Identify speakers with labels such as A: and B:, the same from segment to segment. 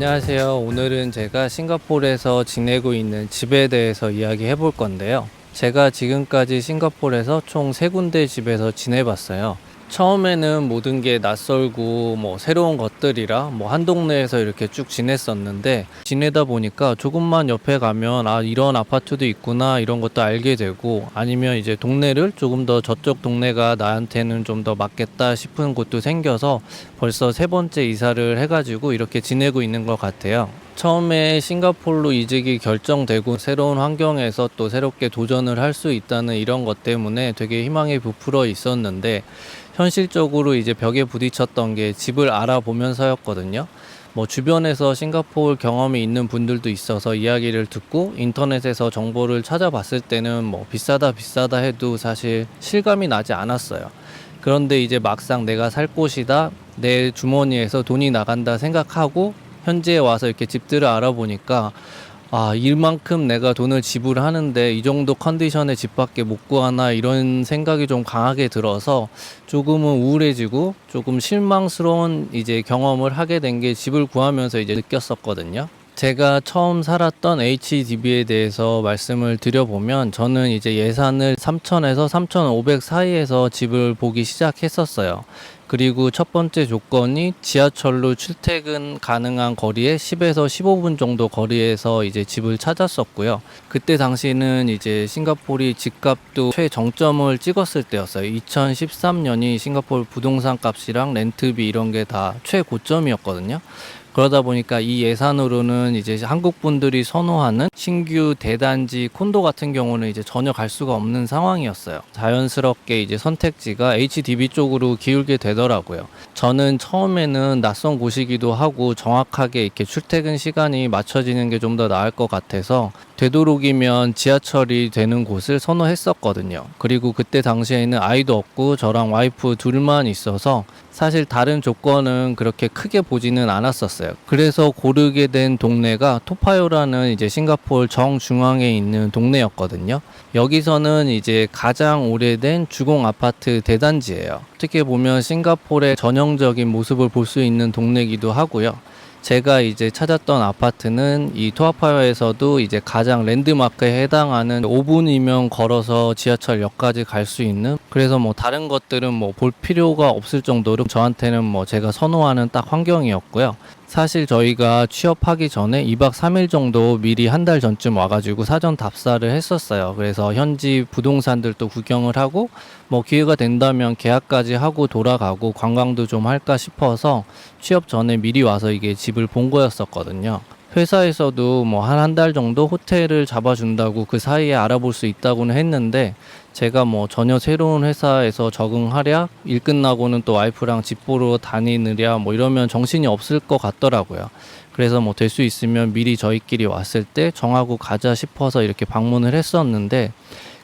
A: 안녕하세요. 오늘은 제가 싱가포르에서 지내고 있는 집에 대해서 이야기해 볼 건데요. 제가 지금까지 싱가포르에서 총 3군데 집에서 지내봤어요. 처음에는 모든 게 낯설고 새로운 것들이라 한 동네에서 이렇게 쭉 지냈었는데, 지내다 보니까 조금만 옆에 가면 이런 아파트도 있구나 이런 것도 알게 되고, 아니면 이제 동네를 조금 더 저쪽 동네가 나한테는 좀 더 맞겠다 싶은 곳도 생겨서 벌써 3번째 이사를 해가지고 이렇게 지내고 있는 것 같아요. 처음에 싱가포르로 이직이 결정되고 새로운 환경에서 또 새롭게 도전을 할 수 있다는 이런 것 때문에 되게 희망이 부풀어 있었는데, 현실적으로 이제 벽에 부딪혔던 게 집을 알아보면서였거든요. 주변에서 싱가포르 경험이 있는 분들도 있어서 이야기를 듣고 인터넷에서 정보를 찾아봤을 때는 비싸다 해도 사실 실감이 나지 않았어요. 그런데 이제 막상 내가 살 곳이다, 내 주머니에서 돈이 나간다 생각하고 현지에 와서 이렇게 집들을 알아보니까 이만큼 내가 돈을 지불하는데 이 정도 컨디션의 집밖에 못 구하나, 이런 생각이 좀 강하게 들어서 조금은 우울해지고 조금 실망스러운 이제 경험을 하게 된 게 집을 구하면서 이제 느꼈었거든요. 제가 처음 살았던 HDB에 대해서 말씀을 드려보면, 저는 이제 예산을 3,000에서 3,500 사이에서 집을 보기 시작했었어요. 그리고 첫 번째 조건이 지하철로 출퇴근 가능한 거리에 10에서 15분 정도 거리에서 이제 집을 찾았었고요. 그때 당시는 이제 싱가포르 집값도 최정점을 찍었을 때였어요. 2013년이 싱가포르 부동산 값이랑 렌트비 이런 게 다 최고점이었거든요. 그러다 보니까 이 예산으로는 이제 한국 분들이 선호하는 신규 대단지 콘도 같은 경우는 이제 전혀 갈 수가 없는 상황이었어요. 자연스럽게 이제 선택지가 HDB 쪽으로 기울게 되더라고요. 저는 처음에는 낯선 곳이기도 하고 정확하게 이렇게 출퇴근 시간이 맞춰지는 게 좀 더 나을 것 같아서 되도록이면 지하철이 되는 곳을 선호했었거든요. 그리고 그때 당시에는 아이도 없고 저랑 와이프 둘만 있어서 사실 다른 조건은 그렇게 크게 보지는 않았었어요. 그래서 고르게 된 동네가 토파요라는 이제 싱가포르 정중앙에 있는 동네였거든요. 여기서는 이제 가장 오래된 주공 아파트 대단지예요. 어떻게 보면 싱가포르의 전형적인 모습을 볼 수 있는 동네이기도 하고요. 제가 이제 찾았던 아파트는 이 토아파요에서도 이제 가장 랜드마크에 해당하는 5분이면 걸어서 지하철역까지 갈 수 있는, 그래서 다른 것들은 볼 필요가 없을 정도로 저한테는 제가 선호하는 딱 환경이었고요. 사실 저희가 취업하기 전에 2박 3일 정도 미리 한 달 전쯤 와가지고 사전 답사를 했었어요. 그래서 현지 부동산들도 구경을 하고 기회가 된다면 계약까지 하고 돌아가고 관광도 좀 할까 싶어서 취업 전에 미리 와서 이게 집을 본 거였었거든요. 회사에서도 한 달 정도 호텔을 잡아준다고 그 사이에 알아볼 수 있다고는 했는데, 제가 전혀 새로운 회사에서 적응하랴, 일 끝나고는 또 와이프랑 집 보러 다니느랴 이러면 정신이 없을 것 같더라고요. 그래서 될 수 있으면 미리 저희끼리 왔을 때 정하고 가자 싶어서 이렇게 방문을 했었는데,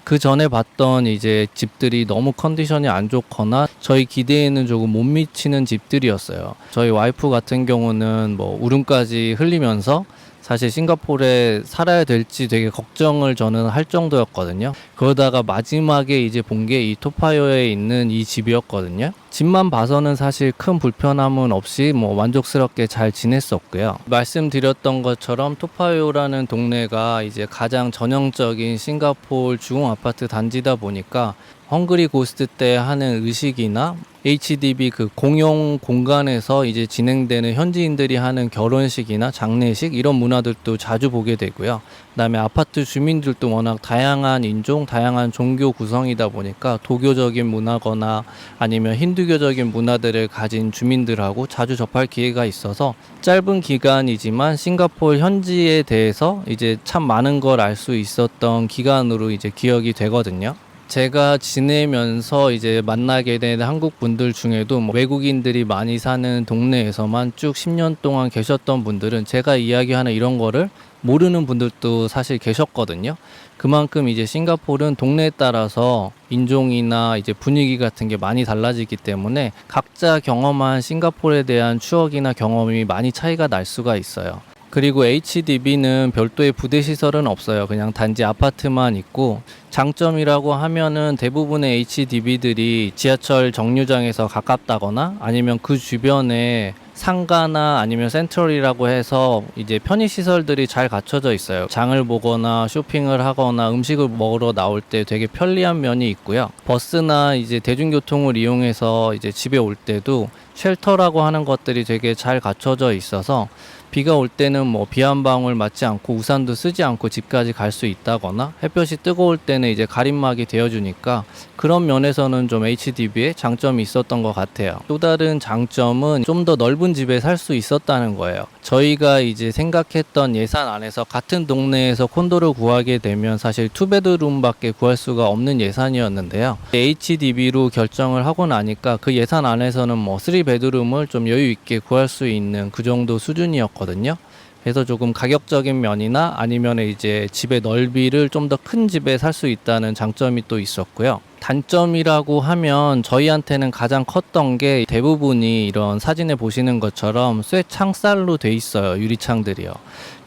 A: 그 전에 봤던 이제 집들이 너무 컨디션이 안 좋거나 저희 기대에는 조금 못 미치는 집들이었어요. 저희 와이프 같은 경우는 울음까지 흘리면서 사실 싱가포르에 살아야 될지 되게 걱정을 저는 할 정도였거든요. 그러다가 마지막에 이제 본 게 이 토파요에 있는 이 집이었거든요. 집만 봐서는 사실 큰 불편함은 없이 만족스럽게 잘 지냈었고요. 말씀드렸던 것처럼 토파요라는 동네가 이제 가장 전형적인 싱가포르 주공 아파트 단지다 보니까 헝그리 고스트 때 하는 의식이나 HDB 그 공용 공간에서 이제 진행되는 현지인들이 하는 결혼식이나 장례식 이런 문화들도 자주 보게 되고요. 그다음에 아파트 주민들도 워낙 다양한 인종, 다양한 종교 구성이다 보니까 도교적인 문화거나 아니면 힌두교적인 문화들을 가진 주민들하고 자주 접할 기회가 있어서 짧은 기간이지만 싱가포르 현지에 대해서 이제 참 많은 걸 알 수 있었던 기간으로 이제 기억이 되거든요. 제가 지내면서 이제 만나게 된 한국 분들 중에도 외국인들이 많이 사는 동네에서만 쭉 10년 동안 계셨던 분들은 제가 이야기하는 이런 거를 모르는 분들도 사실 계셨거든요. 그만큼 이제 싱가포르는 동네에 따라서 인종이나 이제 분위기 같은 게 많이 달라지기 때문에 각자 경험한 싱가포르에 대한 추억이나 경험이 많이 차이가 날 수가 있어요. 그리고 HDB는 별도의 부대 시설은 없어요. 그냥 단지 아파트만 있고, 장점이라고 하면은 대부분의 HDB들이 지하철 정류장에서 가깝다거나 아니면 그 주변에 상가나 아니면 센트럴이라고 해서 이제 편의시설들이 잘 갖춰져 있어요. 장을 보거나 쇼핑을 하거나 음식을 먹으러 나올 때 되게 편리한 면이 있고요. 버스나 이제 대중교통을 이용해서 이제 집에 올 때도 쉘터라고 하는 것들이 되게 잘 갖춰져 있어서 비가 올 때는 뭐 비 한 방울 맞지 않고 우산도 쓰지 않고 집까지 갈 수 있다거나, 햇볕이 뜨거울 때는 이제 가림막이 되어주니까 그런 면에서는 좀 HDB의 장점이 있었던 것 같아요. 또 다른 장점은 좀 더 넓은 집에 살 수 있었다는 거예요. 저희가 이제 생각했던 예산 안에서 같은 동네에서 콘도를 구하게 되면 사실 투베드룸밖에 구할 수가 없는 예산이었는데요. HDB로 결정을 하고 나니까 그 예산 안에서는 뭐 3베드룸을 좀 여유 있게 구할 수 있는 그 정도 수준이었거든요. 그래서 조금 가격적인 면이나 아니면 이제 집의 넓이를 좀 더 큰 집에 살 수 있다는 장점이 또 있었고요. 단점이라고 하면 저희한테는 가장 컸던 게 대부분이 이런 사진에 보시는 것처럼 쇠 창살로 돼 있어요. 유리창들이요.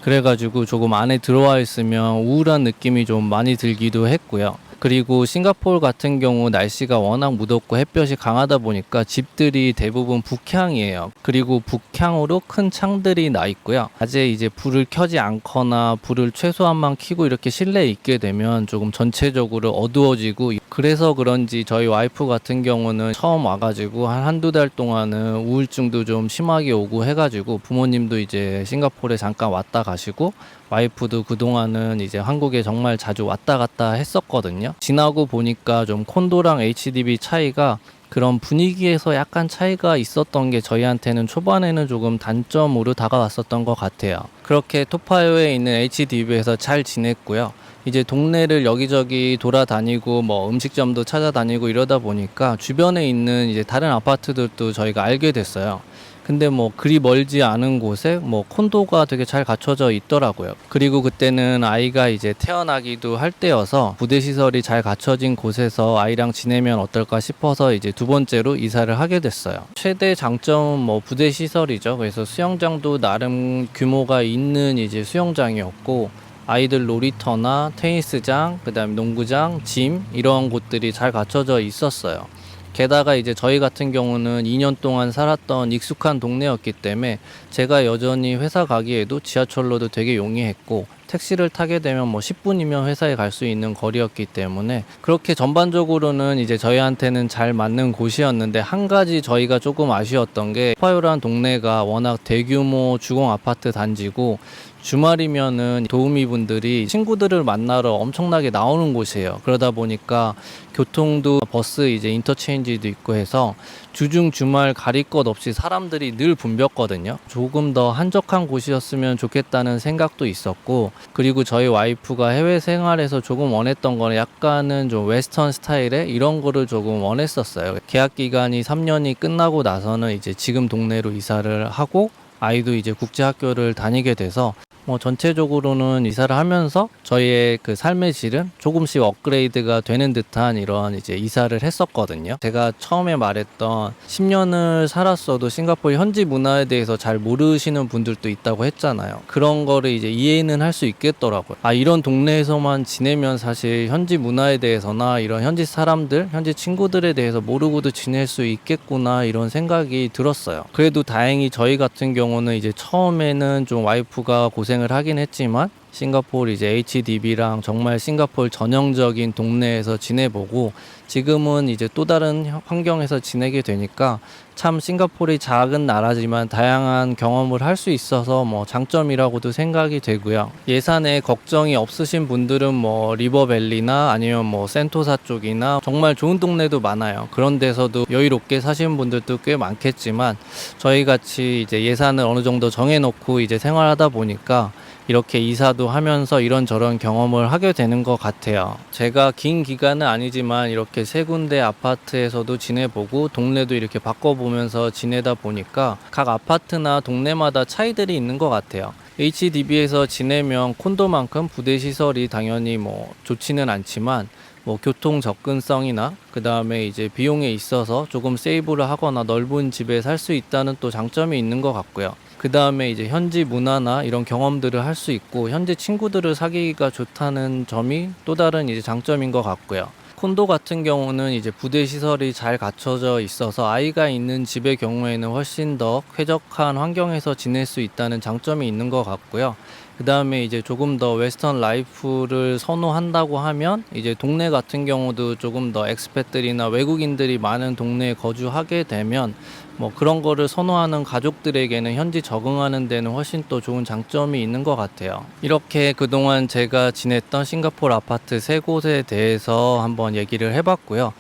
A: 그래가지고 조금 안에 들어와 있으면 우울한 느낌이 좀 많이 들기도 했고요. 그리고 싱가포르 같은 경우 날씨가 워낙 무덥고 햇볕이 강하다 보니까 집들이 대부분 북향이에요. 그리고 북향으로 큰 창들이 나 있고요. 낮에 이제 불을 켜지 않거나 불을 최소한만 켜고 이렇게 실내에 있게 되면 조금 전체적으로 어두워지고, 그래서 그런지 저희 와이프 같은 경우는 처음 와가지고 한두 달 동안은 우울증도 좀 심하게 오고 해가지고 부모님도 이제 싱가포르에 잠깐 왔다 가시고 와이프도 그동안은 이제 한국에 정말 자주 왔다 갔다 했었거든요. 지나고 보니까 좀 콘도랑 HDB 차이가 그런 분위기에서 약간 차이가 있었던 게 저희한테는 초반에는 조금 단점으로 다가왔었던 것 같아요. 그렇게 토파요에 있는 HDB에서 잘 지냈고요. 이제 동네를 여기저기 돌아다니고 뭐 음식점도 찾아다니고 이러다 보니까 주변에 있는 이제 다른 아파트들도 저희가 알게 됐어요. 근데 뭐 그리 멀지 않은 곳에 뭐 콘도가 되게 잘 갖춰져 있더라고요. 그리고 그때는 아이가 이제 태어나기도 할 때여서 부대 시설이 잘 갖춰진 곳에서 아이랑 지내면 어떨까 싶어서 이제 두 번째로 이사를 하게 됐어요. 최대 장점은 뭐 부대 시설이죠. 그래서 수영장도 나름 규모가 있는 이제 수영장이었고, 아이들 놀이터나 테니스장, 그다음에 농구장, 짐 이런 곳들이 잘 갖춰져 있었어요. 게다가 이제 저희 같은 경우는 2년 동안 살았던 익숙한 동네였기 때문에 제가 여전히 회사 가기에도 지하철로도 되게 용이했고, 택시를 타게 되면 뭐 10분이면 회사에 갈 수 있는 거리였기 때문에 그렇게 전반적으로는 이제 저희한테는 잘 맞는 곳이었는데, 한 가지 저희가 조금 아쉬웠던 게 토파요라는 동네가 워낙 대규모 주공 아파트 단지고 주말이면은 도우미 분들이 친구들을 만나러 엄청나게 나오는 곳이에요. 그러다 보니까 교통도 버스 이제 인터체인지도 있고 해서 주중 주말 가릴 것 없이 사람들이 늘 붐볐거든요. 조금 더 한적한 곳이었으면 좋겠다는 생각도 있었고, 그리고 저희 와이프가 해외 생활에서 조금 원했던 거는 약간은 좀 웨스턴 스타일의 이런 거를 조금 원했었어요. 계약 기간이 3년이 끝나고 나서는 이제 지금 동네로 이사를 하고 아이도 이제 국제학교를 다니게 돼서 뭐 전체적으로는 이사를 하면서 저희의 그 삶의 질은 조금씩 업그레이드가 되는 듯한 이런 이제 이사를 했었거든요. 제가 처음에 말했던 10년을 살았어도 싱가포르 현지 문화에 대해서 잘 모르시는 분들도 있다고 했잖아요. 그런 거를 이제 이해는 할 수 있겠더라고요. 아, 이런 동네에서만 지내면 사실 현지 문화에 대해서나 이런 현지 사람들, 현지 친구들에 대해서 모르고도 지낼 수 있겠구나, 이런 생각이 들었어요. 그래도 다행히 저희 같은 경우는 이제 처음에는 좀 와이프가 고생을 하긴 했지만 싱가포르 이제 HDB랑 정말 싱가포르 전형적인 동네에서 지내보고 지금은 이제 또 다른 환경에서 지내게 되니까 참 싱가포르이 작은 나라지만 다양한 경험을 할 수 있어서 뭐 장점이라고도 생각이 되고요. 예산에 걱정이 없으신 분들은 뭐 리버밸리나 아니면 뭐 센토사 쪽이나 정말 좋은 동네도 많아요. 그런 데서도 여유롭게 사시는 분들도 꽤 많겠지만 저희 같이 이제 예산을 어느 정도 정해놓고 이제 생활하다 보니까 이렇게 이사도 하면서 이런저런 경험을 하게 되는 것 같아요. 제가 긴 기간은 아니지만 이렇게 세 군데 아파트에서도 지내보고 동네도 이렇게 바꿔보면서 지내다 보니까 각 아파트나 동네마다 차이들이 있는 것 같아요. HDB에서 지내면 콘도만큼 부대 시설이 당연히 뭐 좋지는 않지만 뭐 교통 접근성이나 그 다음에 이제 비용에 있어서 조금 세이브를 하거나 넓은 집에 살 수 있다는 또 장점이 있는 것 같고요. 그 다음에 이제 현지 문화나 이런 경험들을 할 수 있고 현지 친구들을 사귀기가 좋다는 점이 또 다른 이제 장점인 것 같고요. 콘도 같은 경우는 이제 부대 시설이 잘 갖춰져 있어서 아이가 있는 집의 경우에는 훨씬 더 쾌적한 환경에서 지낼 수 있다는 장점이 있는 것 같고요. 그 다음에 이제 조금 더 웨스턴 라이프를 선호한다고 하면 이제 동네 같은 경우도 조금 더 엑스팻들이나 외국인들이 많은 동네에 거주하게 되면 뭐 그런 거를 선호하는 가족들에게는 현지 적응하는 데는 훨씬 또 좋은 장점이 있는 것 같아요. 이렇게 그동안 제가 지냈던 싱가포르 아파트 세 곳에 대해서 한번 얘기를 해봤고요.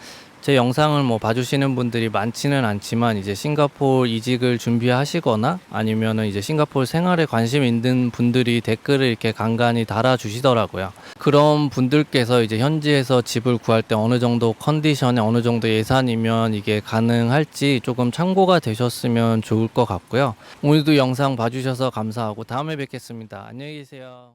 A: 제 영상을 뭐 봐주시는 분들이 많지는 않지만 이제 싱가포르 이직을 준비하시거나 아니면은 이제 싱가포르 생활에 관심 있는 분들이 댓글을 이렇게 간간히 달아주시더라고요. 그런 분들께서 이제 현지에서 집을 구할 때 어느 정도 컨디션에 어느 정도 예산이면 이게 가능할지 조금 참고가 되셨으면 좋을 것 같고요. 오늘도 영상 봐주셔서 감사하고 다음에 뵙겠습니다. 안녕히 계세요.